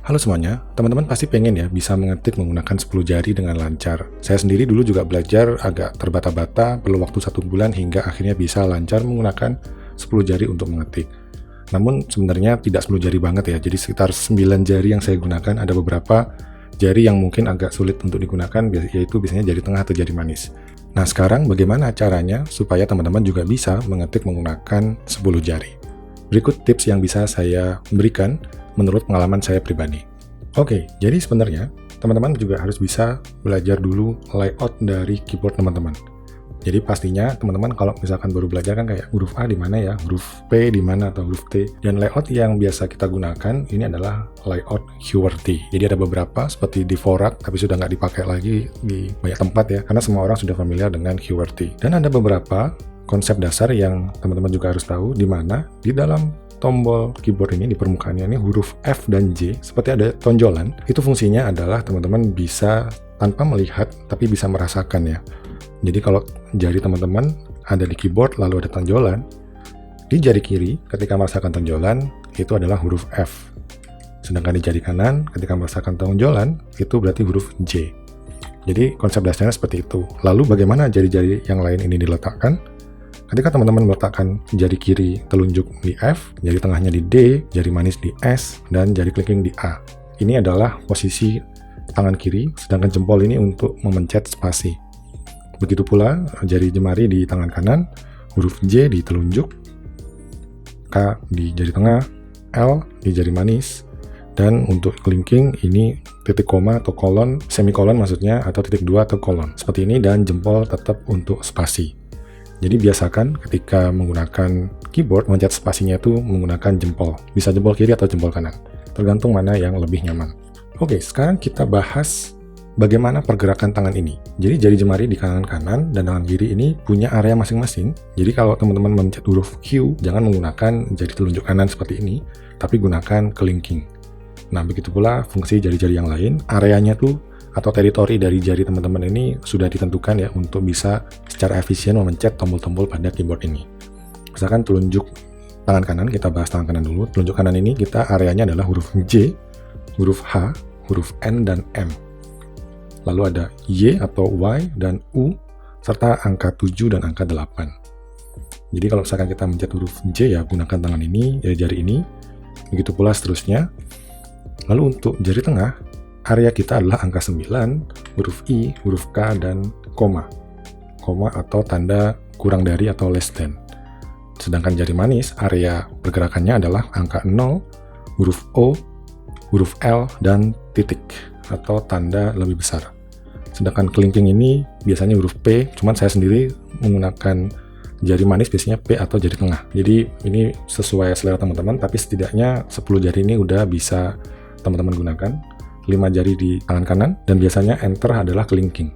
Halo semuanya, teman-teman pasti pengen ya bisa mengetik menggunakan 10 jari dengan lancar. Saya sendiri dulu juga belajar agak terbata-bata, perlu waktu 1 bulan hingga akhirnya bisa lancar menggunakan 10 jari untuk mengetik. Namun sebenarnya tidak 10 jari banget ya, jadi sekitar 9 jari yang saya gunakan, ada beberapa jari yang mungkin agak sulit untuk digunakan, yaitu biasanya jari tengah atau jari manis. Nah sekarang bagaimana caranya supaya teman-teman juga bisa mengetik menggunakan 10 jari? Berikut tips yang bisa saya berikan menurut pengalaman saya pribadi. Oke, jadi sebenarnya teman-teman juga harus bisa belajar dulu layout dari keyboard teman-teman. Jadi pastinya teman-teman kalau misalkan baru belajar kan kayak huruf A di mana ya, huruf P di mana atau huruf T. Dan layout yang biasa kita gunakan ini adalah layout QWERTY. Jadi ada beberapa seperti di Dvorak tapi sudah nggak dipakai lagi di banyak tempat ya, karena semua orang sudah familiar dengan QWERTY. Dan ada beberapa konsep dasar yang teman-teman juga harus tahu, di mana di dalam tombol keyboard ini di permukaannya ini huruf F dan J seperti ada tonjolan. Itu fungsinya adalah teman-teman bisa tanpa melihat tapi bisa merasakan ya. Jadi kalau jari teman-teman ada di keyboard lalu ada tonjolan, di jari kiri ketika merasakan tonjolan itu adalah huruf F. Sedangkan di jari kanan ketika merasakan tonjolan itu berarti huruf J. Jadi konsep dasarnya seperti itu. Lalu bagaimana jari-jari yang lain ini diletakkan? Ketika teman-teman meletakkan jari kiri telunjuk di F, jari tengahnya di D, jari manis di S, dan jari kelingking di A. Ini adalah posisi tangan kiri, sedangkan jempol ini untuk memencet spasi. Begitu pula jari jemari di tangan kanan, huruf J di telunjuk, K di jari tengah, L di jari manis, dan untuk kelingking ini titik koma atau kolon, semikolon maksudnya, atau titik 2 atau kolon. Seperti ini, dan jempol tetap untuk spasi. Jadi biasakan ketika menggunakan keyboard, mencet spasinya itu menggunakan jempol. Bisa jempol kiri atau jempol kanan, tergantung mana yang lebih nyaman. Oke, sekarang kita bahas bagaimana pergerakan tangan ini. Jadi jari jemari di tangan kanan dan tangan kiri ini punya area masing-masing. Jadi kalau teman-teman mencet huruf Q, jangan menggunakan jari telunjuk kanan seperti ini, tapi gunakan kelingking. Nah, begitu pula fungsi jari-jari yang lain, areanya tuh atau teritori dari jari teman-teman ini sudah ditentukan ya untuk bisa secara efisien memencet tombol-tombol pada keyboard ini. Misalkan telunjuk tangan kanan, kita bahas tangan kanan dulu. Telunjuk kanan ini kita areanya adalah huruf J, huruf H, huruf N, dan M. Lalu ada Y atau Y dan U, serta angka 7 dan angka 8. Jadi kalau misalkan kita mencet huruf J ya gunakan tangan ini, ya jari ini. Begitu pula seterusnya. Lalu untuk jari tengah, area kita adalah angka 9, huruf I, huruf K, dan koma. Koma atau tanda kurang dari atau less than. Sedangkan jari manis, area pergerakannya adalah angka 0, huruf O, huruf L, dan titik atau tanda lebih besar. Sedangkan kelingking ini biasanya huruf P, cuman saya sendiri menggunakan jari manis biasanya P atau jari tengah. Jadi ini sesuai selera teman-teman, tapi setidaknya 10 jari ini udah bisa teman-teman gunakan. 5 jari di tangan kanan, dan biasanya enter adalah kelingking.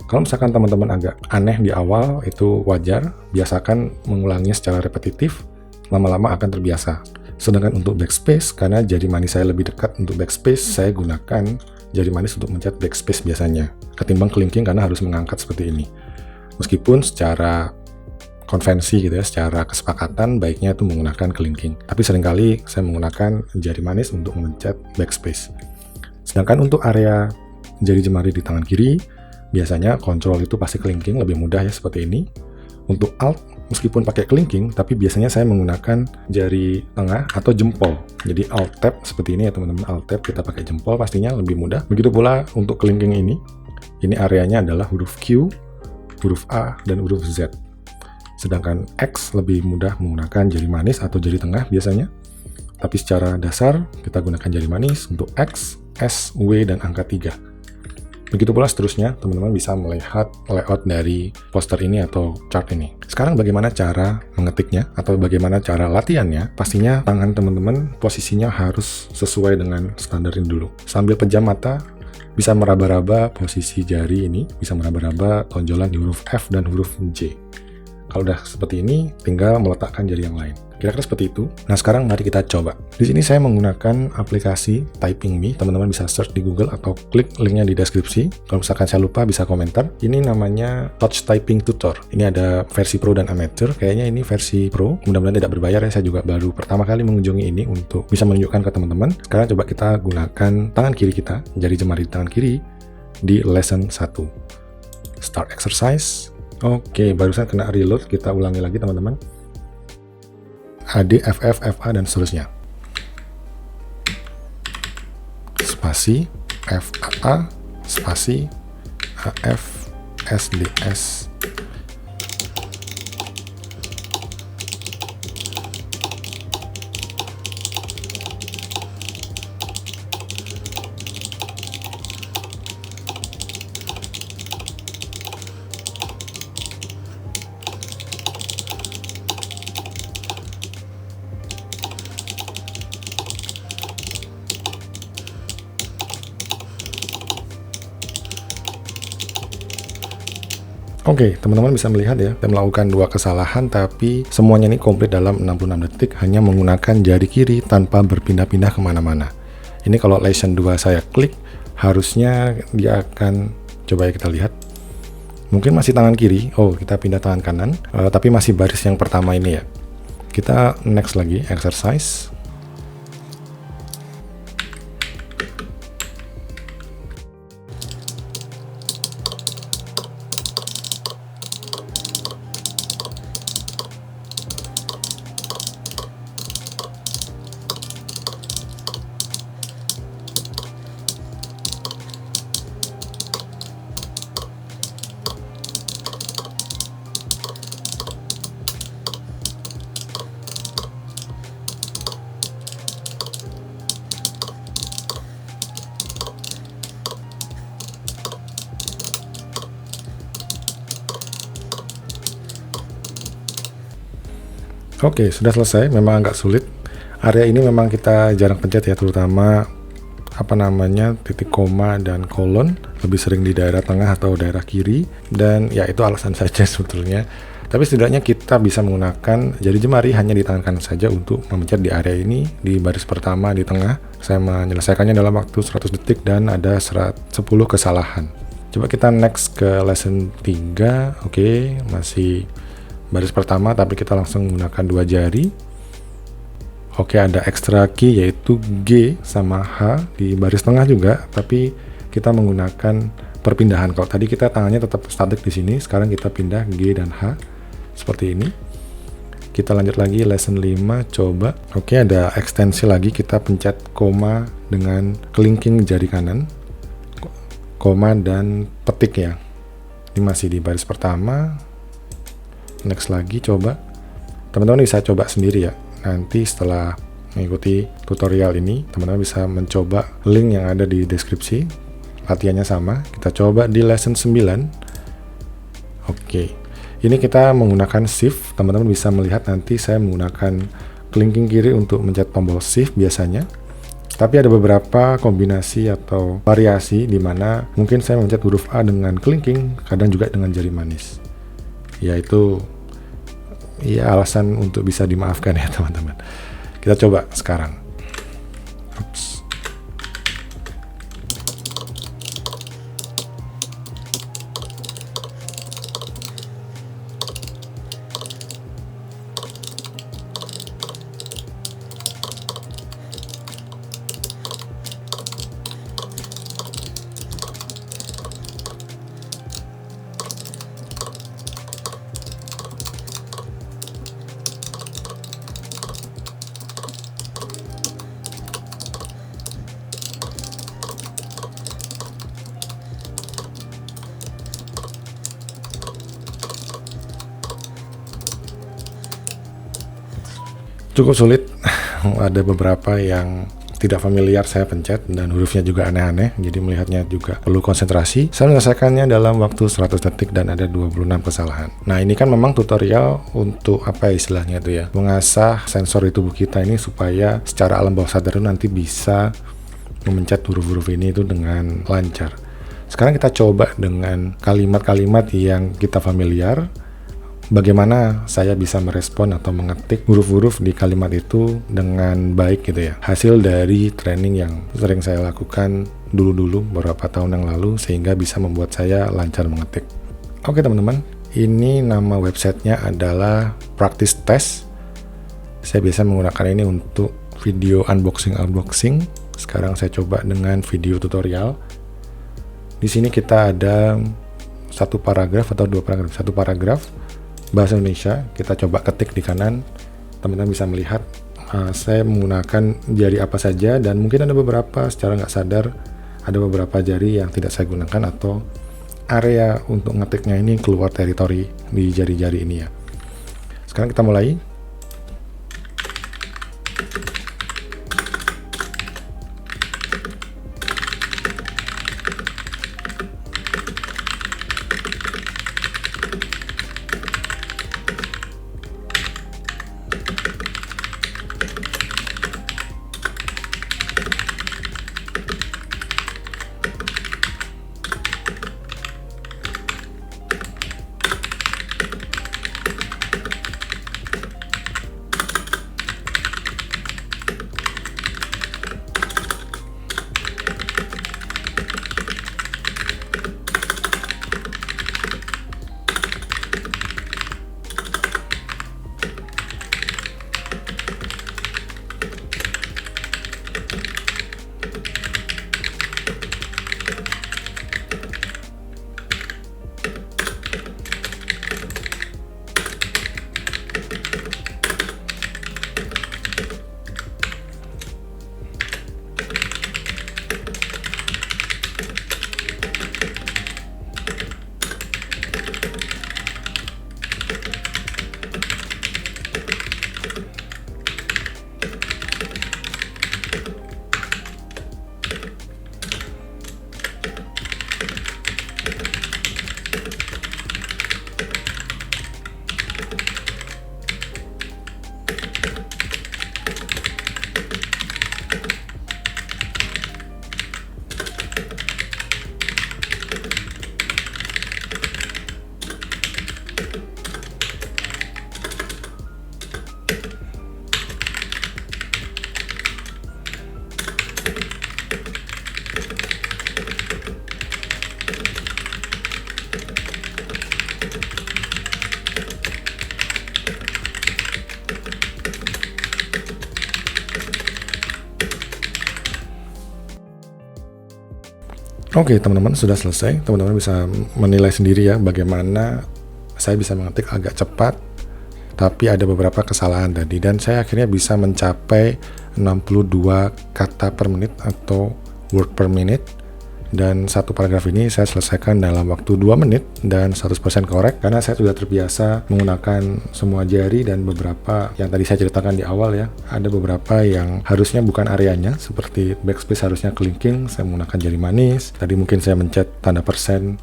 Kalau misalkan teman-teman agak aneh di awal, itu wajar, biasakan mengulanginya secara repetitif, lama-lama akan terbiasa. Sedangkan untuk backspace, karena jari manis saya lebih dekat untuk backspace, saya gunakan jari manis untuk mencet backspace biasanya, ketimbang kelingking karena harus mengangkat seperti ini. Meskipun secara konvensi gitu ya, secara kesepakatan baiknya itu menggunakan kelingking. Tapi seringkali saya menggunakan jari manis untuk mencet backspace. Sedangkan untuk area jari jemari di tangan kiri, biasanya kontrol itu pasti kelingking, lebih mudah ya seperti ini. Untuk Alt, meskipun pakai kelingking, tapi biasanya saya menggunakan jari tengah atau jempol. Jadi Alt Tab seperti ini ya teman-teman, Alt Tab kita pakai jempol pastinya lebih mudah. Begitu pula untuk kelingking ini areanya adalah huruf Q, huruf A, dan huruf Z. Sedangkan X lebih mudah menggunakan jari manis atau jari tengah biasanya. Tapi secara dasar kita gunakan jari manis untuk X, S, W, dan angka 3. Begitu pula seterusnya, teman-teman bisa melihat layout dari poster ini atau chart ini. Sekarang bagaimana cara mengetiknya atau bagaimana cara latihannya? Pastinya tangan teman-teman posisinya harus sesuai dengan standar ini dulu. Sambil pejam mata, bisa meraba-raba posisi jari ini, bisa meraba-raba tonjolan di huruf F dan huruf J. Kalau udah seperti ini, tinggal meletakkan jari yang lain. Kira-kira seperti itu. Nah, sekarang mari kita coba. Di sini saya menggunakan aplikasi Typing Me. Teman-teman bisa search di Google atau klik linknya di deskripsi. Kalau misalkan saya lupa, bisa komentar. Ini namanya Touch Typing Tutor. Ini ada versi Pro dan Amateur. Kayaknya ini versi Pro. Mudah-mudahan tidak berbayar ya. Saya juga baru pertama kali mengunjungi ini untuk bisa menunjukkan ke teman-teman. Sekarang coba kita gunakan tangan kiri kita, jari jemari tangan kiri di lesson 1. Start exercise. Oke, barusan kena reload. Kita ulangi lagi teman-teman. AD, FF, FA, dan seterusnya. Spasi, FAA, spasi, AF, SDS. Oke, teman-teman bisa melihat ya, saya melakukan 2 kesalahan tapi semuanya ini komplit dalam 66 detik hanya menggunakan jari kiri tanpa berpindah-pindah kemana-mana. Ini kalau lesson 2 saya klik, harusnya dia akan, coba ya kita lihat, mungkin masih tangan kiri, oh kita pindah tangan kanan, tapi masih baris yang pertama ini ya. Kita next lagi, exercise. Oke, sudah selesai. Memang agak sulit. Area ini memang kita jarang pencet ya, terutama titik koma dan kolon, lebih sering di daerah tengah atau daerah kiri, dan ya itu alasan saja sebetulnya. Tapi setidaknya kita bisa menggunakan jari jemari hanya di tangan kanan saja untuk memencet di area ini, di baris pertama di tengah. Saya menyelesaikannya dalam waktu 100 detik dan ada 10 kesalahan. Coba kita next ke lesson 3. Oke, masih baris pertama tapi kita langsung menggunakan 2 jari. Oke, ada extra key yaitu G sama H di baris tengah juga, tapi kita menggunakan perpindahan. Kalau tadi kita tangannya tetap statik di sini, sekarang kita pindah G dan H seperti ini. Kita lanjut lagi lesson 5, coba. Oke, ada ekstensi lagi, kita pencet koma dengan kelingking jari kanan, koma dan petik ya. Ini masih di baris pertama. Next lagi, coba. Teman-teman bisa coba sendiri ya. Nanti setelah mengikuti tutorial ini, teman-teman bisa mencoba link yang ada di deskripsi. Latihannya sama. Kita coba di lesson 9. Oke. Ini kita menggunakan shift. Teman-teman bisa melihat nanti saya menggunakan kelingking kiri untuk mencet tombol shift biasanya. Tapi ada beberapa kombinasi atau variasi di mana mungkin saya mencet huruf A dengan kelingking, kadang juga dengan jari manis. Yaitu ya alasan untuk bisa dimaafkan ya teman-teman. Kita coba sekarang. Ups. Cukup sulit, ada beberapa yang tidak familiar saya pencet dan hurufnya juga aneh-aneh, jadi melihatnya juga perlu konsentrasi. Saya menyelesaikannya dalam waktu 100 detik dan ada 26 kesalahan. Nah, ini kan memang tutorial untuk apa istilahnya itu ya, mengasah sensori tubuh kita ini supaya secara alam bawah sadar nanti bisa memencet huruf-huruf ini itu dengan lancar. Sekarang kita coba dengan kalimat-kalimat yang kita familiar. bagaimana saya bisa merespon atau mengetik huruf-huruf di kalimat itu dengan baik gitu ya. Hasil dari training yang sering saya lakukan dulu-dulu beberapa tahun yang lalu sehingga bisa membuat saya lancar mengetik. Oke teman-teman, ini nama websitenya adalah Practice Test. Saya biasa menggunakan ini untuk video unboxing. Sekarang saya coba dengan video tutorial. Di sini kita ada satu paragraf atau dua paragraf. Satu paragraf bahasa Indonesia, kita coba ketik di kanan. Teman-teman bisa melihat saya menggunakan jari apa saja, dan mungkin ada beberapa secara nggak sadar ada beberapa jari yang tidak saya gunakan atau area untuk ngetiknya ini keluar teritori di jari-jari ini ya. Sekarang kita mulai. Oke teman-teman, sudah selesai. Teman-teman bisa menilai sendiri ya bagaimana saya bisa mengetik agak cepat tapi ada beberapa kesalahan tadi, dan saya akhirnya bisa mencapai 62 kata per menit atau word per minute, dan satu paragraf ini saya selesaikan dalam waktu 2 menit dan 100% korek karena saya sudah terbiasa menggunakan semua jari, dan beberapa yang tadi saya ceritakan di awal ya, ada beberapa yang harusnya bukan areanya seperti backspace harusnya kelingking, saya menggunakan jari manis. Tadi mungkin saya mencet tanda persen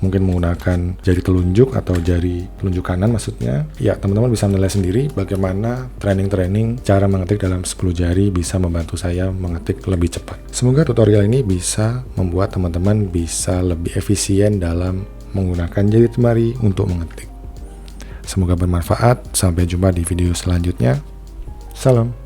mungkin menggunakan jari telunjuk atau jari telunjuk kanan maksudnya. Ya, teman-teman bisa menilai sendiri bagaimana training cara mengetik dalam 10 jari bisa membantu saya mengetik lebih cepat. Semoga tutorial ini bisa membuat teman-teman bisa lebih efisien dalam menggunakan jari jemari untuk mengetik. Semoga bermanfaat. Sampai jumpa di video selanjutnya. Salam.